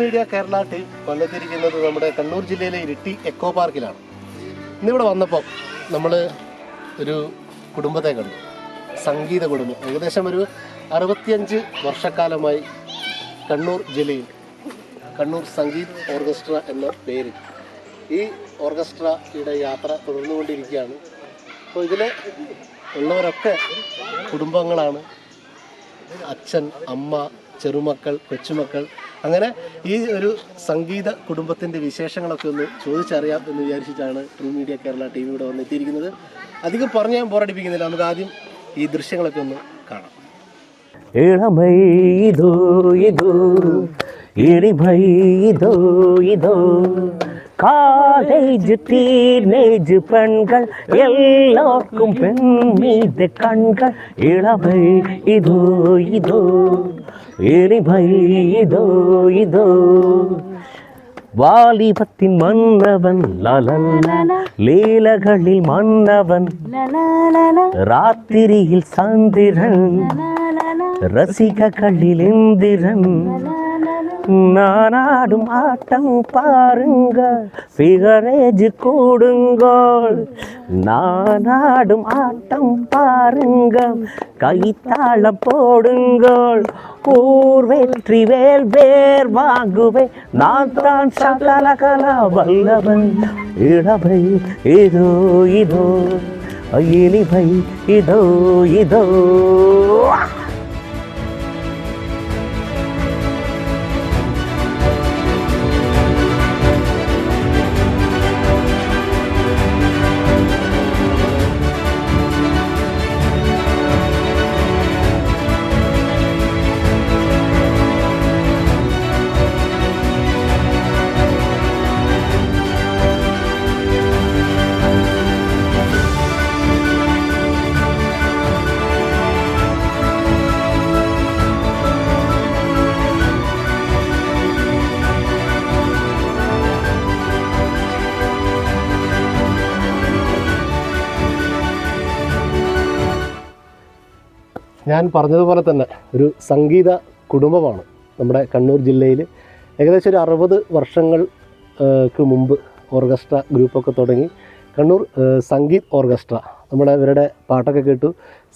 Media Kerala team വന്നെത്തിയിരിക്കുന്നത് നമ്മുടെ കണ്ണൂർ ജില്ലയിലെ Iritty echo പാർക്കിലാണ്. ഇന്നിവിടെ വന്നപ്പോൾ നമ്മൾ ഒരു കുടുംബത്തെ കണ്ടു, സംഗീത കുടുംബം. ഏകദേശം ഒരു 65 വർഷക്കാലമായി കണ്ണൂർ ജില്ലയിൽ കണ്ണൂർ സംഗീത് ഓർക്കസ്ട്ര എന്ന പേരിൽ ഈ ഓർക്കസ്ട്രയുടെ യാത്ര തുടർന്നുകൊണ്ടിരിക്കുകയാണ്. അപ്പോൾ ഇതിൽ ഉള്ളവരൊക്കെ കുടുംബങ്ങളാണ്. അച്ഛൻ, അമ്മ, ചെറുമക്കൾ, കൊച്ചുമക്കൾ, അങ്ങനെ ഈ ഒരു സംഗീത കുടുംബത്തിൻ്റെ വിശേഷങ്ങളൊക്കെ ഒന്ന് ചോദിച്ചറിയാം എന്ന് വിചാരിച്ചിട്ടാണ് true media Kerala T V ഇവിടെ വന്നെത്തിയിരിക്കുന്നത്. അധികം പറഞ്ഞ് ഞാൻ ബോറടിപ്പിക്കുന്നില്ല, നമുക്ക് ആദ്യം ഈ ദൃശ്യങ്ങളൊക്കെ ഒന്ന് കാണാം. காலேஜ் டீனேஜ் பெண்கள் எல்லோருக்கும் பெண் மீது கண்கள். இளமை இதோ இதோ, இனிமை இதோ இதோ. வாலிபத்தின் மன்னவன் லலன், லீலகளில் மன்னவன் ராத்திரியில் சந்திரன், ரசிககளில் இந்திரன். நானாடும் ஆட்டம் பாருங்க, சிகரேஜ் கூடுங்கோள். நானாடும் ஆட்டம் பாருங்க, கைத்தாளம் போடுங்கோள். ஊர் வெற்றி வேல் வேர் வாங்குவே, நான் தான் சகலகலா வல்லவன். இளவை இதோ இதோ, இனிமை இதோ இதோ. ഞാൻ പറഞ്ഞതുപോലെ തന്നെ ഒരു സംഗീത കുടുംബമാണ് നമ്മുടെ കണ്ണൂർ ജില്ലയിൽ. ഏകദേശം ഒരു 60 വർഷങ്ങൾക്ക് മുമ്പ് ഓർക്കസ്ട്ര ഗ്രൂപ്പൊക്കെ തുടങ്ങി കണ്ണൂർ സംഗീത് ഓർക്കസ്ട്ര. നമ്മുടെ ഇവരുടെ പാട്ടൊക്കെ കേട്ടു.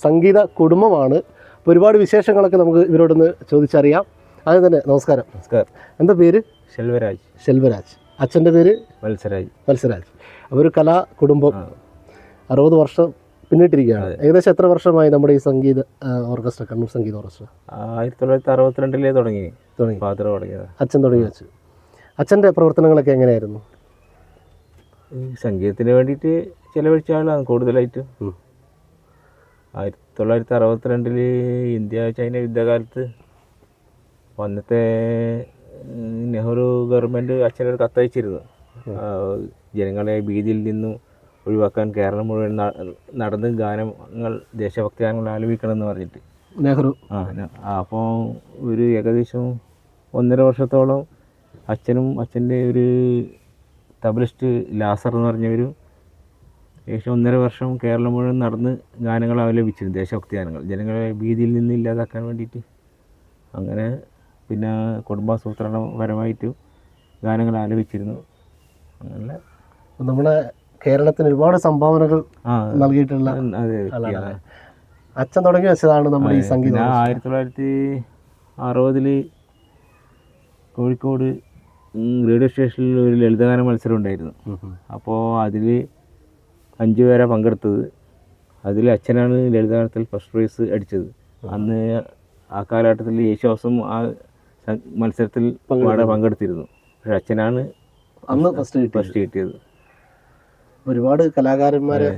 സംഗീത കുടുംബമാണ്. അപ്പോൾ ഒരുപാട് വിശേഷങ്ങളൊക്കെ നമുക്ക് ഇവരോടൊന്ന് ചോദിച്ചറിയാം. ആദ്യം തന്നെ നമസ്കാരം. നമസ്കാരം. എന്താ പേര്? ശെൽവരാജ്. ശെൽവരാജ്. അച്ഛൻ്റെ പേര്? മത്സരാജ്. അപ്പോൾ ഒരു കലാ കുടുംബം 60 വർഷം പിന്നിട്ടിരിക്കുകയാണ്. ഏകദേശം എത്ര വർഷമായി നമ്മുടെ ഈ സംഗീത ഓർക്കസ്ട്ര, കണ്ണൂർ സംഗീത ഓർക്കസ്ട്ര? 1962 തുടങ്ങി. അച്ഛൻ തുടങ്ങി വെച്ചു. അച്ഛൻ്റെ പ്രവർത്തനങ്ങളൊക്കെ എങ്ങനെയായിരുന്നു? സംഗീതത്തിന് വേണ്ടിയിട്ട് ചിലവഴിച്ച ആളാണ് കൂടുതലായിട്ട്. 1962 ഇന്ത്യ ചൈന യുദ്ധകാലത്ത് അന്നത്തെ നെഹ്റു ഗവൺമെൻറ് അച്ഛനൊരു കത്തയച്ചിരുന്നു, ജനങ്ങളെ ഭീതിയിൽ നിന്നും ഒഴിവാക്കാൻ കേരളം മുഴുവൻ നടന്ന് ഗാനങ്ങൾ, ദേശഭക്തി ഗാനങ്ങൾ ആലപിക്കണമെന്ന് പറഞ്ഞിട്ട് നെഹ്റു. അപ്പോൾ ഒരു ഏകദേശം 1.5 വർഷത്തോളം അച്ഛനും അച്ഛൻ്റെ ഒരു തബലിസ്റ്റ് ലാസർ എന്ന് പറഞ്ഞവരും ഏകദേശം 1.5 വർഷം കേരളം മുഴുവൻ നടന്ന് ഗാനങ്ങൾ ആലപിച്ചിരുന്നു, ദേശഭക്തി ഗാനങ്ങൾ, ജനങ്ങളെ ഭീതിയിൽ നിന്ന് ഇല്ലാതാക്കാൻ വേണ്ടിയിട്ട്. അങ്ങനെ പിന്നെ കുടുംബാസൂത്രണപരമായിട്ട് ഗാനങ്ങൾ ആലപിച്ചിരുന്നു. അങ്ങനെ നമ്മുടെ കേരളത്തിന് ഒരുപാട് സംഭാവനകൾ നൽകിയിട്ടുള്ള ആളാണ്. അച്ഛൻ തുടങ്ങി വെച്ചതാണ് നമ്മുടെ ഈ സംഗീതം. 1960 കോഴിക്കോട് റേഡിയോ സ്റ്റേഷനിൽ ഒരു ലളിതഗാന മത്സരം ഉണ്ടായിരുന്നു. അപ്പോൾ അതിൽ 5 പേരാണ് പങ്കെടുത്തത്. അതിൽ അച്ഛനാണ് ലളിതഗാനത്തിൽ ഫസ്റ്റ് പ്രൈസ് അടിച്ചത്. അന്ന് ആ കാലഘട്ടത്തിൽ യേശുദാസും ആ മത്സരത്തിൽ പങ്കെടുത്തിരുന്നു. പക്ഷെ അച്ഛനാണ് അന്ന് ഫസ്റ്റ് കിട്ടിയത്. ഒരുപാട് കലാകാരന്മാരെ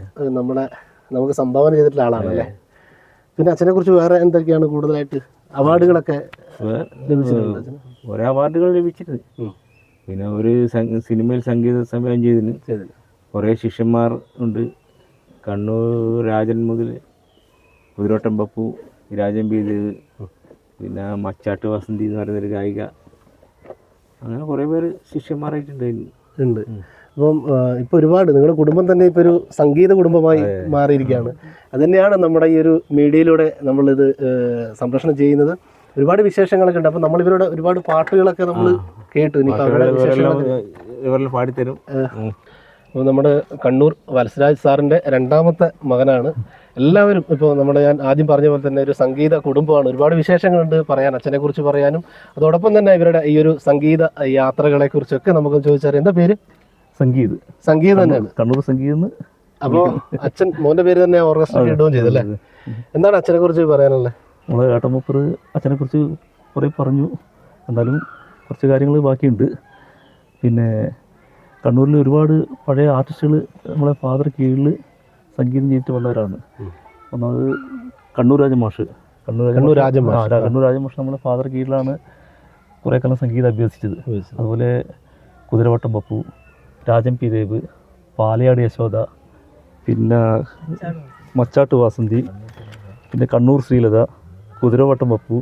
നമുക്ക് സംഭാവന ചെയ്തിട്ടുള്ള ആളാണല്ലേ. പിന്നെ അച്ഛനെ കുറിച്ച് വേറെ എന്തൊക്കെയാണ് കൂടുതലായിട്ട് അവാർഡുകളൊക്കെ ലഭിച്ചിട്ടുണ്ട്? കുറേ അവാർഡുകൾ ലഭിച്ചിട്ടുണ്ട്. പിന്നെ ഒരു സിനിമയിൽ സംഗീത സംവിധാനം ചെയ്തിന് കുറേ ശിഷ്യന്മാർ ഉണ്ട്. കണ്ണൂർ രാജൻ മുതൽ കുതിരോട്ടം പപ്പു, രാജൻ ബീത്, പിന്നെ മച്ചാട്ട് വസന്തി എന്ന് പറയുന്നൊരു ഗായിക, അങ്ങനെ കുറേ പേര് ശിഷ്യന്മാരായിട്ടുണ്ട്. അപ്പം ഇപ്പോൾ ഒരുപാട് നിങ്ങളുടെ കുടുംബം തന്നെ ഇപ്പോൾ ഒരു സംഗീത കുടുംബമായി മാറിയിരിക്കുകയാണ്. അതുതന്നെയാണ് നമ്മുടെ ഈ ഒരു മീഡിയയിലൂടെ നമ്മളിത് സംപ്രേഷണം ചെയ്യുന്നത്. ഒരുപാട് വിശേഷങ്ങളൊക്കെ ഉണ്ട്. അപ്പൊ നമ്മൾ ഇവരുടെ ഒരുപാട് പാട്ടുകളൊക്കെ നമ്മൾ കേട്ടു. ഇനി അവരുടെ വിശേഷങ്ങളൊക്കെ ഇവരെല്ലാം പാടിത്തരും. അപ്പോൾ നമ്മുടെ കണ്ണൂർ വത്സരാജ് സാറിൻ്റെ രണ്ടാമത്തെ മകനാണ്. എല്ലാവരും ഇപ്പോൾ നമ്മുടെ ഞാൻ ആദ്യം പറഞ്ഞ പോലെ തന്നെ ഒരു സംഗീത കുടുംബമാണ്. ഒരുപാട് വിശേഷങ്ങളുണ്ട് പറയാൻ, അച്ഛനെ കുറിച്ച് പറയാനും അതോടൊപ്പം തന്നെ ഇവരുടെ ഈ ഒരു സംഗീത യാത്രകളെ കുറിച്ചൊക്കെ നമുക്ക് ചോദിച്ചാൽ. എന്താ പേര്? സംഗീത്. സംഗീതം തന്നെയാണ്, കണ്ണൂർ സംഗീതം. അപ്പോൾ അച്ഛൻ മോൻ്റെ പേര് തന്നെ ഓർക്കസ്ട്ര ഇടുകയും ചെയ്തല്ലേ. എന്താണ് അച്ഛനെ കുറിച്ച് പറയാനുള്ളത്? നമ്മളെ ഏട്ടമൂപ്പർ അച്ഛനെ കുറിച്ച് കുറേ പറഞ്ഞു, എന്നാലും കുറച്ച് കാര്യങ്ങൾ ബാക്കിയുണ്ട്. പിന്നെ കണ്ണൂരിൽ ഒരുപാട് പഴയ ആർട്ടിസ്റ്റുകൾ നമ്മളെ ഫാദർ കീഴിൽ സംഗീതം ചെയ്തിട്ട് വന്നവരാണ്. ഒന്നാമത് കണ്ണൂർ രാജമാഷ്. കണ്ണൂർ രാജമാഷ് നമ്മളെ ഫാദർ കീഴിലാണ് കുറേ കാലം സംഗീതം അഭ്യസിച്ചത്. അതുപോലെ കുതിരവട്ടം പപ്പു, രാജൻ പി ദേവ്, പാലയാട് യശോദ, പിന്നെ മച്ചാട്ട് വാസന്തി, പിന്നെ കണ്ണൂർ ശ്രീലത, കുതിരവട്ടം പപ്പു,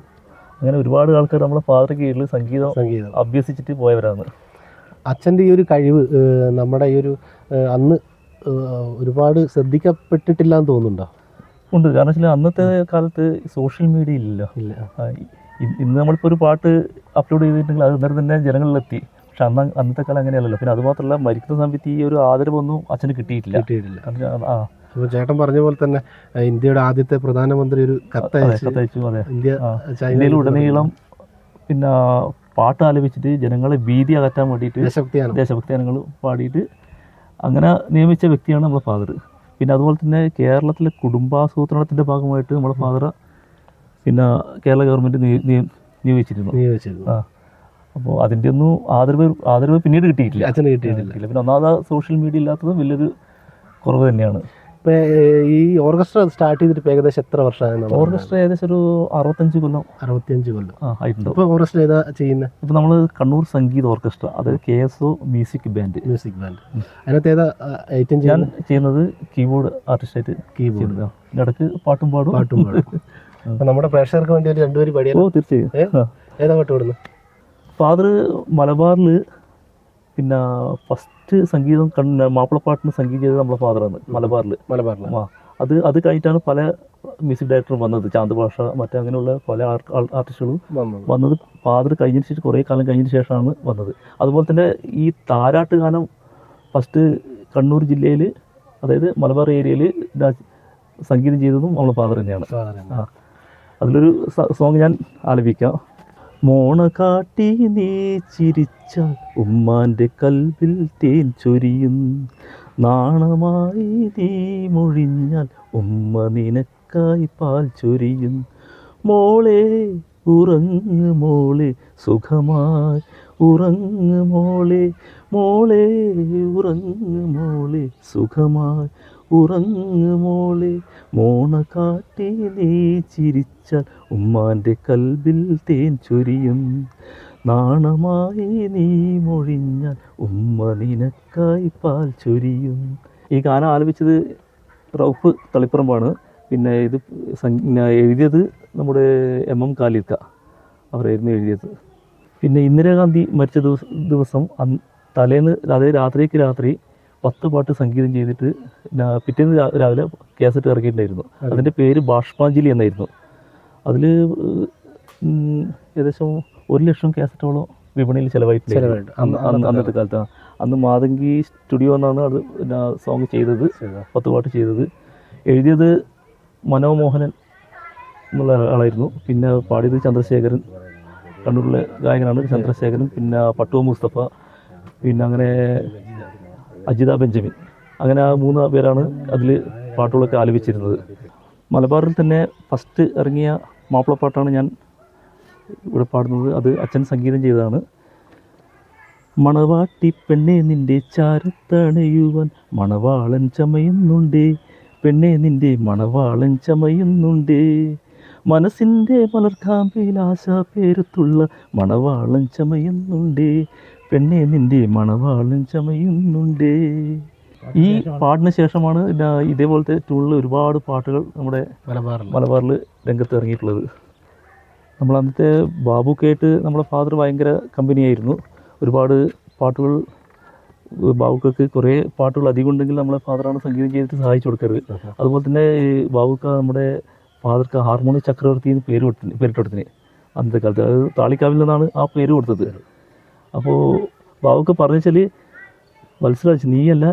അങ്ങനെ ഒരുപാട് ആൾക്കാർ നമ്മളെ ഫാദർ കീഴിൽ സംഗീതം അഭ്യസിച്ചിട്ട് പോയവരാണ്. അച്ഛൻ്റെ ഈ ഒരു കഴിവ് നമ്മുടെ ഈ ഒരു അന്ന് ഒരുപാട് ശ്രദ്ധിക്കപ്പെട്ടിട്ടില്ല എന്ന് തോന്നുന്നുണ്ടോ? ഉണ്ട്. കാരണം വെച്ചാൽ അന്നത്തെ കാലത്ത് സോഷ്യൽ മീഡിയ ഇല്ലല്ലോ. ഇന്ന് നമ്മളിപ്പോൾ ഒരു പാട്ട് അപ്ലോഡ് ചെയ്തിട്ടുണ്ടെങ്കിൽ അത് അന്നേരം തന്നെ ജനങ്ങളിലെത്തി. പക്ഷെ അന്നത്തെ കാലം അങ്ങനെയല്ലല്ലോ. പിന്നെ അതുമാത്രമല്ല, മരിക്കുന്ന സമയത്ത് ഈ ഒരു ആദരവൊന്നും അച്ഛന് കിട്ടിയിട്ടില്ല. അപ്പോൾ ചേട്ടൻ പറഞ്ഞ പോലെ തന്നെ ഇന്ത്യയുടെ ആദ്യത്തെ പ്രധാനമന്ത്രി ഒരു കത്തയച്ചു. അതെ, ഇന്ത്യയിൽ ഉടനീളം പിന്നെ പാട്ട് ആലപിച്ചിട്ട് ജനങ്ങളെ ഭീതി അകറ്റാൻ വേണ്ടിയിട്ട് ദേശഭക്തി ഗാനങ്ങൾ പാടിയിട്ട് അങ്ങനെ നിയമിച്ച വ്യക്തിയാണ് നമ്മുടെ ഫാദർ. പിന്നെ അതുപോലെ തന്നെ കേരളത്തിലെ കുടുംബാസൂത്രണത്തിൻ്റെ ഭാഗമായിട്ട് നമ്മുടെ ഫാദർ പിന്നെ കേരള ഗവൺമെൻറ് നിയോഗിച്ചിരുന്നു. അപ്പോൾ അതിൻ്റെ ഒന്നും ആദരവ് പിന്നീട് കിട്ടിയിട്ടില്ല, അച്ഛന് കിട്ടിയിട്ടില്ല. പിന്നെ ഒന്നാമത് സോഷ്യൽ മീഡിയ ഇല്ലാത്തതും വലിയൊരു കുറവ് തന്നെയാണ്. ഇപ്പോൾ ഈ ഓർക്കസ്ട്ര സ്റ്റാർട്ട് ചെയ്തിട്ട് ഏകദേശം എത്ര വർഷമായി? ഓർക്കസ്ട്ര ഏകദേശം ഒരു 65 കൊല്ലം ആയിട്ടുണ്ടോ. ഇപ്പോൾ ഓർക്കസ്ട്ര ഏതാ ചെയ്യുന്നത്? ഇപ്പോൾ നമ്മൾ കണ്ണൂർ സംഗീത ഓർക്കസ്ട്ര, അതായത് KSO മ്യൂസിക് ബാൻഡ്. അതിനകത്ത് ഏതാ ഐറ്റം ഞാൻ ചെയ്യുന്നത്? കീബോർഡ് ആർട്ടിസ്റ്റായിട്ട് ചെയ്യുന്നത്. ഇടയ്ക്ക് പാട്ടും പാടും. അപ്പോൾ നമ്മുടെ പ്രേക്ഷകർക്ക് വേണ്ടി ഒരു രണ്ടുപേരും പാടിയാൽ? ഓ, തീർച്ചയായും. ഏതാ പാട്ട് പാടുന്നത്? ഫാദർ മലബാറിൽ പിന്നെ ഫസ്റ്റ് സംഗീതം മാപ്പിളപ്പാട്ടിന് സംഗീതം ചെയ്തത് നമ്മളെ ഫാദറാണ് മലബാറിൽ. അത് കഴിഞ്ഞിട്ടാണ് പല മ്യൂസിക് ഡയറക്ടറും വന്നത്. ചാന്ത് ഭാഷ മറ്റേ അങ്ങനെയുള്ള പല ആർട്ടിസ്റ്റുകളും വന്നത് ഫാദർ കഴിഞ്ഞതിന് ശേഷം കുറേ കാലം കഴിഞ്ഞതിന് ശേഷമാണ് വന്നത്. അതുപോലെ തന്നെ ഈ താരാട്ട് ഗാനം ഫസ്റ്റ് കണ്ണൂർ ജില്ലയിൽ, അതായത് മലബാർ ഏരിയയിൽ സംഗീതം ചെയ്തതും നമ്മളെ ഫാദർ തന്നെയാണ്. അതിലൊരു സോങ് ഞാൻ ആലപിക്കാം. മോണ കാട്ടി നീ ചിരിച്ച ഉമ്മാൻ്റെ കൽവിൽ തേൻ ചൊരിയും, നാണമായി നീ മൊഴിഞ്ഞാൽ ഉമ്മ നിനക്കായി പാൽ ചൊരിയും. മോളെ ഉറങ്ങ് മോളെ സുഖമായി ഉറങ്ങ് മോളെ, മോളെ ഉറങ്ങ് മോളെ സുഖമായി ഉറങ്ങ് മോളെ, മോണ കാട്ടി നീ ചിരിച്ചാൽ ഉമ്മാൻ്റെ കൽവിൽ തേൻ ചൊരിയും, നാണമായി നീ മൊഴിഞ്ഞാൽ ഉമ്മ നിനക്കായി പാൽ ചൊരിയും. ഈ ഗാനം ആലപിച്ചത് റൌഫ് തളിപ്പറമ്പാണ്. പിന്നെ ഇത് എഴുതിയത് നമ്മുടെ MM കാലിക്ക അവരായിരുന്നു എഴുതിയത്. പിന്നെ ഇന്ദിരാഗാന്ധി മരിച്ച ദിവസം തലേന്ന്, അതായത് രാത്രിക്ക് രാത്രി 10 പാട്ട് സംഗീതം ചെയ്തിട്ട് പിറ്റേന്ന് രാവിലെ കാസറ്റ് ഇറക്കിയിട്ടുണ്ടായിരുന്നു. അതിൻ്റെ പേര് ബാഷ്പാഞ്ജലി എന്നായിരുന്നു. അതിൽ ഏകദേശം 1 ലക്ഷം കാസറ്റോളം വിപണിയിൽ ചിലവായിട്ടുണ്ട് അന്നത്തെ കാലത്ത്. അന്ന് മാതങ്കി സ്റ്റുഡിയോ എന്നാണ് അത് സോങ് ചെയ്തത്, 10 പാട്ട് ചെയ്തത്. എഴുതിയത് മനോമോഹനൻ എന്നുള്ള ആളായിരുന്നു. പിന്നെ പാടിയത് ചന്ദ്രശേഖരൻ, കണ്ണൂരിലെ ഗായകനാണ് ചന്ദ്രശേഖരൻ. പിന്നെ പട്ടുവ മുസ്തഫ, പിന്നെ അങ്ങനെ അജിത ബെഞ്ചമിൻ, അങ്ങനെ ആ 3 പേരാണ് അതിൽ പാട്ടുകളൊക്കെ ആലപിച്ചിരുന്നത്. മലബാറിൽ തന്നെ ഫസ്റ്റ് ഇറങ്ങിയ മാപ്പിളപ്പാട്ടാണ് ഞാൻ ഇവിടെ പാടുന്നത്. അത് അച്ഛൻ സംഗീതം ചെയ്തതാണ്. മണവാട്ടി പെണ്ണെ നിൻ്റെ ചാരത്തണയുവാൻ മണവാളൻ ചമയുന്നുണ്ടേ, പെണ്ണെ നിൻ്റെ മണവാളൻ ചമയുന്നുണ്ടേ, മനസ്സിൻ്റെ മലർക്കാമ്പിൽ ആശാ പേരത്തുള്ള മണവാളൻ ചമയുന്നുണ്ടേ, പെണ്ണെ നിൻ്റെ മണവാളൻ ചമയുന്നുണ്ടേ. ഈ പാട്ടിന് ശേഷമാണ് ഇതേപോലത്തെ ട്യൂണിൽ ഒരുപാട് പാട്ടുകൾ നമ്മുടെ മലബാറിൽ രംഗത്ത് ഇറങ്ങിയിട്ടുള്ളത്. നമ്മൾ അന്നത്തെ ബാബുക്കായിട്ട് നമ്മുടെ ഫാദർ ഭയങ്കര കമ്പനിയായിരുന്നു. ഒരുപാട് പാട്ടുകൾ ബാബുക്കക്ക് കുറേ പാട്ടുകൾ അധികം ഉണ്ടെങ്കിൽ നമ്മളെ ഫാദറാണ് സംഗീതം ചെയ്തിട്ട് സഹായിച്ചു കൊടുക്കരുത്. അതുപോലെ തന്നെ ബാബുക്ക നമ്മുടെ ഫാദർക്ക് ഹാർമോണി ചക്രവർത്തി എന്ന് പേരിട്ട് കൊടുത്തിന്. അന്നത്തെ കാലത്ത്. അതായത് താളിക്കാവിൽ നിന്നാണ് ആ പേര് കൊടുത്തത്. അപ്പോൾ ബാബുക്ക് പറഞ്ഞു വെച്ചാൽ വത്സരാജ് നീയല്ല,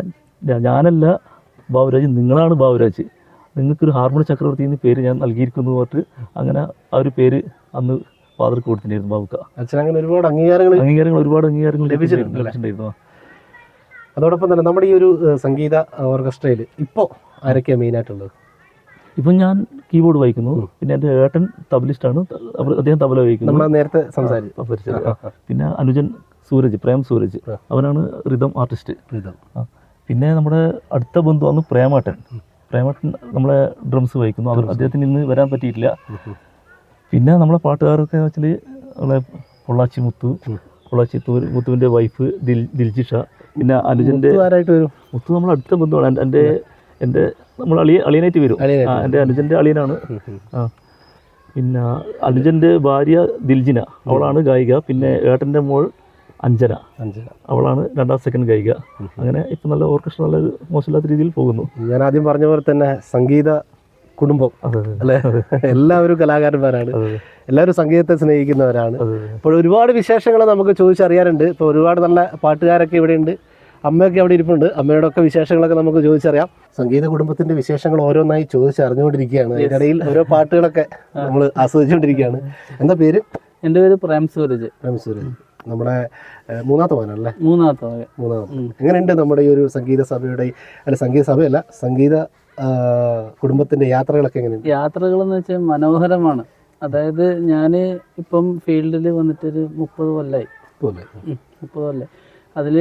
ഞാനല്ല ബാബുരാജ്, നിങ്ങളാണ് ബാബുരാജ്, നിങ്ങൾക്കൊരു ഹാർമോണി ചക്രവർത്തി എന്ന് പേര് ഞാൻ നൽകിയിരിക്കുന്നു പറഞ്ഞിട്ട് അങ്ങനെ ആ ഒരു പേര് അന്ന് ഫാദർക്ക് കൊടുത്തിട്ടുണ്ടായിരുന്നു ബാബുക്ക. അച്ഛനങ്ങനെ ഒരുപാട് ഒരുപാട് അംഗീകാരങ്ങൾ ലഭിച്ചിട്ടുണ്ടായിരുന്നു. അതോടൊപ്പം തന്നെ നമ്മുടെ ഈ ഒരു സംഗീത ഓർക്കസ്ട്രയിൽ ഇപ്പോൾ ആരൊക്കെയാണ് മെയിനായിട്ടുള്ളത്? ഇപ്പം ഞാൻ കീബോർഡ് വായിക്കുന്നു, പിന്നെ എൻ്റെ ഏട്ടൻ തബലിസ്റ്റാണ്, അദ്ദേഹം തബല വായിക്കുന്നു, നമ്മൾ നേരത്തെ സംസാരിച്ചത്. പിന്നെ അനുജൻ സൂരജ്, പ്രേം സൂരജ്, അവനാണ് റിതം ആർട്ടിസ്റ്റ്. പിന്നെ നമ്മുടെ അടുത്ത ബന്ധുവാണ് പ്രേമാട്ടൻ നമ്മളെ ഡ്രംസ് വായിക്കുന്നു. അദ്ദേഹത്തിന് ഇന്ന് വരാൻ പറ്റിയിട്ടില്ല. പിന്നെ നമ്മളെ പാട്ടുകാരൊക്കെ വെച്ചാൽ നമ്മളെ പൊള്ളാച്ചി മുത്തുവിൻ്റെ വൈഫ് ദിൽജിഷ, പിന്നെ അനുജൻ്റെ മുത്തു നമ്മളെ അടുത്ത ബന്ധുവാണ്. എൻ്റെ നമ്മൾ അളിയനായിട്ട് വരും. എൻ്റെ അനുജൻ്റെ അളിയനാണ്. പിന്നെ അനുജൻ്റെ ഭാര്യ ദിൽജിന, അവളാണ് ഗായിക. പിന്നെ ഏട്ടൻ്റെ മോൾ അഞ്ജന, അവളാണ് സെക്കൻഡ് ഗായിക. അങ്ങനെ ഇപ്പം നല്ല ഓർക്കസ്ട്ര നല്ല മോശമില്ലാത്ത രീതിയിൽ പോകുന്നു. ഞാൻ ആദ്യം പറഞ്ഞ പോലെ തന്നെ സംഗീത കുടുംബം അല്ലേ, എല്ലാവരും കലാകാരന്മാരാണ്, എല്ലാവരും സംഗീതത്തെ സ്നേഹിക്കുന്നവരാണ്. ഇപ്പോൾ ഒരുപാട് വിശേഷങ്ങൾ നമുക്ക് ചോദിച്ചറിയാറുണ്ട്. ഇപ്പോൾ ഒരുപാട് നല്ല പാട്ടുകാരൊക്കെ ഇവിടെ ഉണ്ട്, അമ്മയൊക്കെ അവിടെ ഇരിപ്പുണ്ട്. അമ്മയോടൊക്കെ വിശേഷങ്ങളൊക്കെ നമുക്ക് ചോദിച്ചറിയാം. സംഗീത കുടുംബത്തിന്റെ വിശേഷങ്ങൾ ഓരോന്നായി ചോദിച്ചറിഞ്ഞുകൊണ്ടിരിക്കുകയാണ്. അതിനിടയിൽ ഓരോ പാട്ടുകളൊക്കെ നമ്മൾ ആസ്വദിച്ചുകൊണ്ടിരിക്കുകയാണ്. എന്താ പേര്? എൻ്റെ പേര് പ്രേം സൂരജ്. നമ്മുടെ മൂന്നാമത്തെ മോനല്ലേ? മൂന്നാമത്തെ. എങ്ങനെയുണ്ട് നമ്മുടെ ഈ ഒരു സംഗീത സഭയുടെ, അല്ല സംഗീത സഭയല്ല, സംഗീത കുടുംബത്തിന്റെ യാത്രകളൊക്കെ എങ്ങനെയുണ്ട്? യാത്രകൾ എന്ന് വെച്ചാൽ മനോഹരമാണ്. അതായത് ഞാൻ ഇപ്പം ഫീൽഡിൽ വന്നിട്ടൊരു 30 കൊല്ലമായി. 30 കൊല്ലം. അതിൽ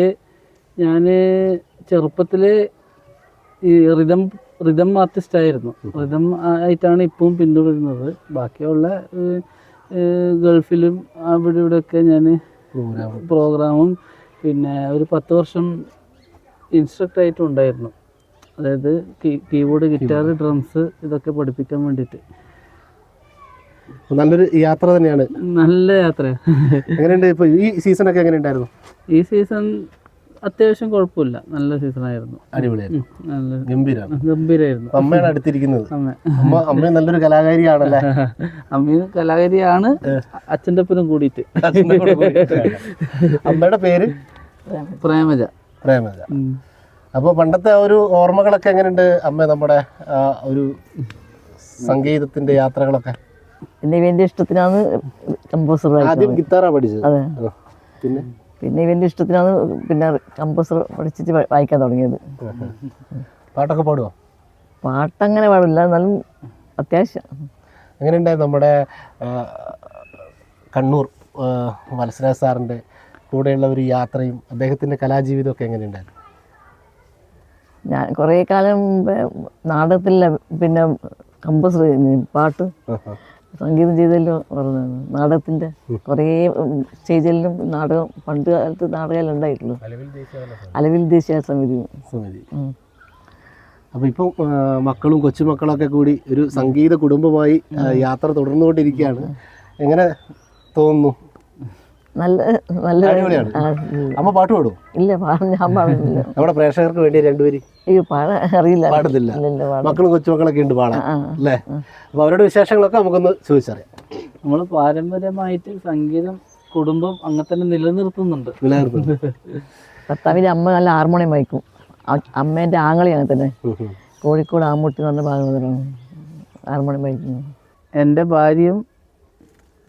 ഞാൻ ചെറുപ്പത്തിൽ ഈ റിതം ആർട്ടിസ്റ്റായിരുന്നു. റിതം ആയിട്ടാണ് ഇപ്പം പിന്തുടരുന്നത്. ബാക്കിയുള്ള ഗൾഫിലും അവിടെ ഇവിടെയൊക്കെ ഞാൻ പ്രോഗ്രാമും പിന്നെ ഒരു 10 വർഷം ഇൻസ്ട്രക്ടറായിട്ടും ഉണ്ടായിരുന്നു. അതായത് കീബോർഡ്, ഗിറ്റാർ, ഡ്രംസ് ഇതൊക്കെ പഠിപ്പിക്കാൻ വേണ്ടിയിട്ട്. നല്ലൊരു യാത്ര തന്നെയാണ്. നല്ല യാത്രയാണ്. എങ്ങനെയുണ്ട് ഇപ്പോൾ ഈ സീസണൊക്കെ എങ്ങനെയുണ്ടായിരുന്നു? ഈ സീസൺ അത്യാവശ്യം കുഴപ്പമില്ല, നല്ല സീസണായിരുന്നു. അടിപൊളിയായിരുന്നു, ഗംഭീരായിരുന്നു. അമ്മയാണ് അടുത്തിരിക്കുന്നത്. അമ്മ നല്ലൊരു കലാകാരിയാണല്ലേ? അമ്മയും കലാകാരിയാണ്, അച്ഛൻ്റെ ഒപ്പം കൂടിയിട്ട്. അമ്മയുടെ പേര് പ്രേമജ. അപ്പോൾ പണ്ടത്തെ ഒരു ഓർമ്മകളൊക്കെ എങ്ങനെയുണ്ട് അമ്മ, നമ്മുടെ ഒരു സംഗീതത്തിന്റെ യാത്രകളൊക്കെ? ഇവന്റെ ഇഷ്ടത്തിനാണ് കമ്പോസർ. ആദ്യം ഗിത്താറാണ് പഠിച്ചത്. അതെ. പിന്നെ ഇവന്റെ ഇഷ്ടത്തിനാണ് പിന്നെ കമ്പോസർ പഠിച്ചിട്ട് വായിക്കാൻ തുടങ്ങിയത്. പാട്ടൊക്കെ പാടുമോ? പാട്ടങ്ങനെ പാടില്ല, എന്നാലും അത്യാവശ്യം. എങ്ങനെയുണ്ടായിരുന്നു നമ്മുടെ കണ്ണൂർ വത്സരാജ് സാറിൻ്റെ കൂടെയുള്ള ഒരു യാത്രയും അദ്ദേഹത്തിൻ്റെ കലാജീവിതമൊക്കെ എങ്ങനെയുണ്ടായിരുന്നു? ഞാൻ കുറേ കാലം മുമ്പ് നാടകത്തിലെ പിന്നെ കമ്പോസർ പാട്ട് സംഗീതം ചെയ്തല്ലോ പറഞ്ഞു. നാടകത്തിൻ്റെ കുറേ സ്റ്റേജിലും നാടകം പണ്ട് കാലത്ത് നാടകമെല്ലാം ഉണ്ടായിട്ടുള്ളൂ. അലവിൽ ദേശീയ സമിതി. അപ്പോൾ ഇപ്പോൾ മക്കളും കൊച്ചുമക്കളൊക്കെ കൂടി ഒരു സംഗീത കുടുംബമായി യാത്ര തുടർന്നുകൊണ്ടിരിക്കുകയാണ്. എങ്ങനെ തോന്നുന്നു? നല്ല അടിപൊളിയാണ്. അമ്മ പാട്ട് പാടും? ഇല്ല, ഞാൻ പാടുന്നില്ല. നമ്മുടെ പ്രേക്ഷകർക്ക് വേണ്ടി രണ്ടുപേര് പാടാൻ അറിയില്ല. പാടുന്നില്ല. മക്കളും കൊച്ചുമക്കളൊക്കെ ഉണ്ട് പാടാൻ അല്ലേ? അപ്പോൾ അവരുടെ വിശേഷങ്ങളൊക്കെ നമുക്കൊന്ന് ചോദിച്ചറിയാം. നമ്മൾ പാരമ്പര്യമായിട്ട് സംഗീതം കുടുംബം അങ്ങനെ തന്നെ നിലനിർത്തുന്നുണ്ട്. ഭർത്താവിൻ്റെ അമ്മ നല്ല ഹാർമോണിയം വായിക്കും. അമ്മേൻ്റെ ആങ്ങളി അങ്ങനെ തന്നെ കോഴിക്കോട് ആമ്പൂട്ടി എന്ന് പറഞ്ഞ ഭാഗവതരാണ്, ഹാർമോണിയം വായിക്കുന്നു. എൻ്റെ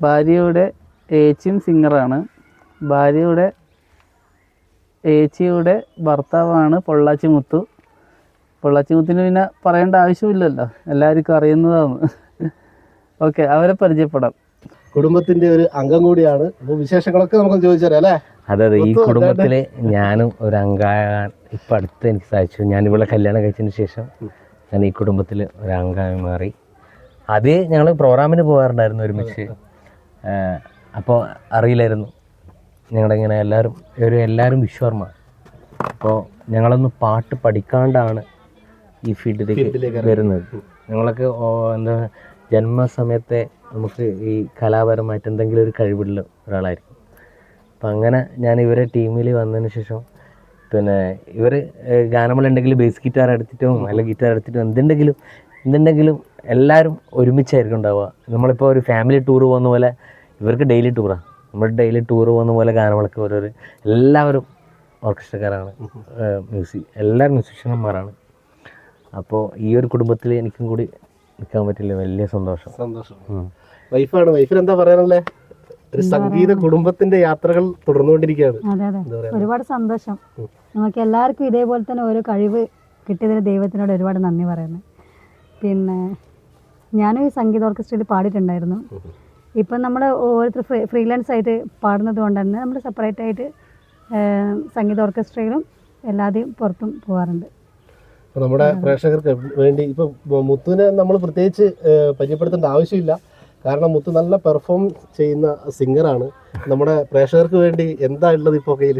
ഭാര്യയുടെ ഏച്ചിയും സിംഗറാണ്. ഏച്ചിയുടെ ഭർത്താവാണ് പൊള്ളാച്ചി മുത്തു. പൊള്ളാച്ചി മുത്തിന് പിന്നെ പറയേണ്ട ആവശ്യമില്ലല്ലോ, എല്ലാവർക്കും അറിയുന്നതാണ്. ഓക്കെ, അവരെ പരിചയപ്പെടാം. കുടുംബത്തിന്റെ ഒരു അംഗം കൂടിയാണ്. അപ്പോൾ വിശേഷങ്ങളൊക്കെ നമുക്ക് ചോദിച്ചറിയാം അല്ലേ? അതെ, ഈ കുടുംബത്തിൽ ഞാനും ഒരു അംഗമാകാൻ ഇപ്പം അടുത്ത് എനിക്ക് സാധിച്ചു. ഞാൻ ഇവിടെ കല്യാണം കഴിച്ചതിന് ശേഷം ഞാൻ ഈ കുടുംബത്തിൽ ഒരു അംഗമായി മാറി. അത് ഞങ്ങൾ പ്രോഗ്രാമിന് പോകാറുണ്ടായിരുന്നു ഒരുമിച്ച്. അപ്പോൾ അറിയില്ലായിരുന്നു ഞങ്ങളിങ്ങനെ എല്ലാവരും വിശ്വർമ്മ. അപ്പോൾ ഞങ്ങളൊന്ന് പാട്ട് പഠിക്കാണ്ടാണ് ഈ ഫീൽഡിലേക്ക് വരുന്നത്. ഞങ്ങളൊക്കെ എന്താ ജന്മസമയത്തെ നമുക്ക് ഈ കലാപരമായിട്ട് എന്തെങ്കിലും ഒരു കഴിവുള്ള ഒരാളായിരിക്കും. അപ്പം അങ്ങനെ ഞാൻ ഇവരെ ടീമിൽ വന്നതിന് ശേഷം പിന്നെ ഇവർ ഗാനങ്ങളുണ്ടെങ്കിൽ ബേസ് ഗിറ്റാർ എടുത്തിട്ടോ അല്ലെങ്കിൽ ഗിറ്റാർ എടുത്തിട്ടോ എന്തുണ്ടെങ്കിലും എല്ലാവരും ഒരുമിച്ചായിരിക്കും ഉണ്ടാവുക. നമ്മളിപ്പോൾ ഒരു ഫാമിലി ടൂർ പോകുന്ന പോലെ ഇവർക്ക് ഡെയിലി ടൂറാണ്. നമ്മൾ ഡെയിലി ടൂർ പോകുന്ന പോലെ ഗാനമേളക്ക് ഓരോരു എല്ലാവരും ഓർക്കസ്ട്രക്കാരാണ്, എല്ലാവരും മ്യൂസീഷ്യന്മാരാണ്. അപ്പോൾ ഈ ഒരു കുടുംബത്തിൽ എനിക്കും കൂടി നിൽക്കാൻ പറ്റില്ല, വലിയ സന്തോഷം. വൈഫാണ്. വൈഫിന് എന്താ പറയാനല്ലേ? ഒരു സംഗീത കുടുംബത്തിന്റെ യാത്രകൾ തുടർന്നുകൊണ്ടിരിക്കുകയാണ്. അതെ അതെ, ഒരുപാട് സന്തോഷം. നമുക്ക് എല്ലാവർക്കും ഇതേപോലെ തന്നെ ഓരോ കഴിവ് കിട്ടിയതിന് ദൈവത്തിനോട് ഒരുപാട് നന്ദി പറയുന്നത്. പിന്നെ ഞാനും ഈ സംഗീത ഓർക്കസ്ട്രയിൽ പാടിയിട്ടുണ്ടായിരുന്നു. ഇപ്പം നമ്മൾ ഓരോരുത്തർ ഫ്രീലാൻസ് ആയിട്ട് പാടുന്നത് കൊണ്ട് തന്നെ നമ്മൾ സെപ്പറേറ്റ് ആയിട്ട് സംഗീത ഓർക്കസ്ട്രയിലും എല്ലാതെയും പുറത്തും പോകാറുണ്ട്. നമ്മുടെ പ്രേക്ഷകർക്ക് വേണ്ടി ഇപ്പം മുത്തുവിനെ നമ്മൾ പ്രത്യേകിച്ച് പരിചയപ്പെടുത്തേണ്ട ആവശ്യമില്ല. കാരണം മുത്ത് നല്ല പെർഫോം ചെയ്യുന്ന സിംഗറാണ്. നമ്മുടെ പ്രേക്ഷകർക്ക് വേണ്ടി എന്താ ഉള്ളത് ഇപ്പോൾ കയ്യിൽ?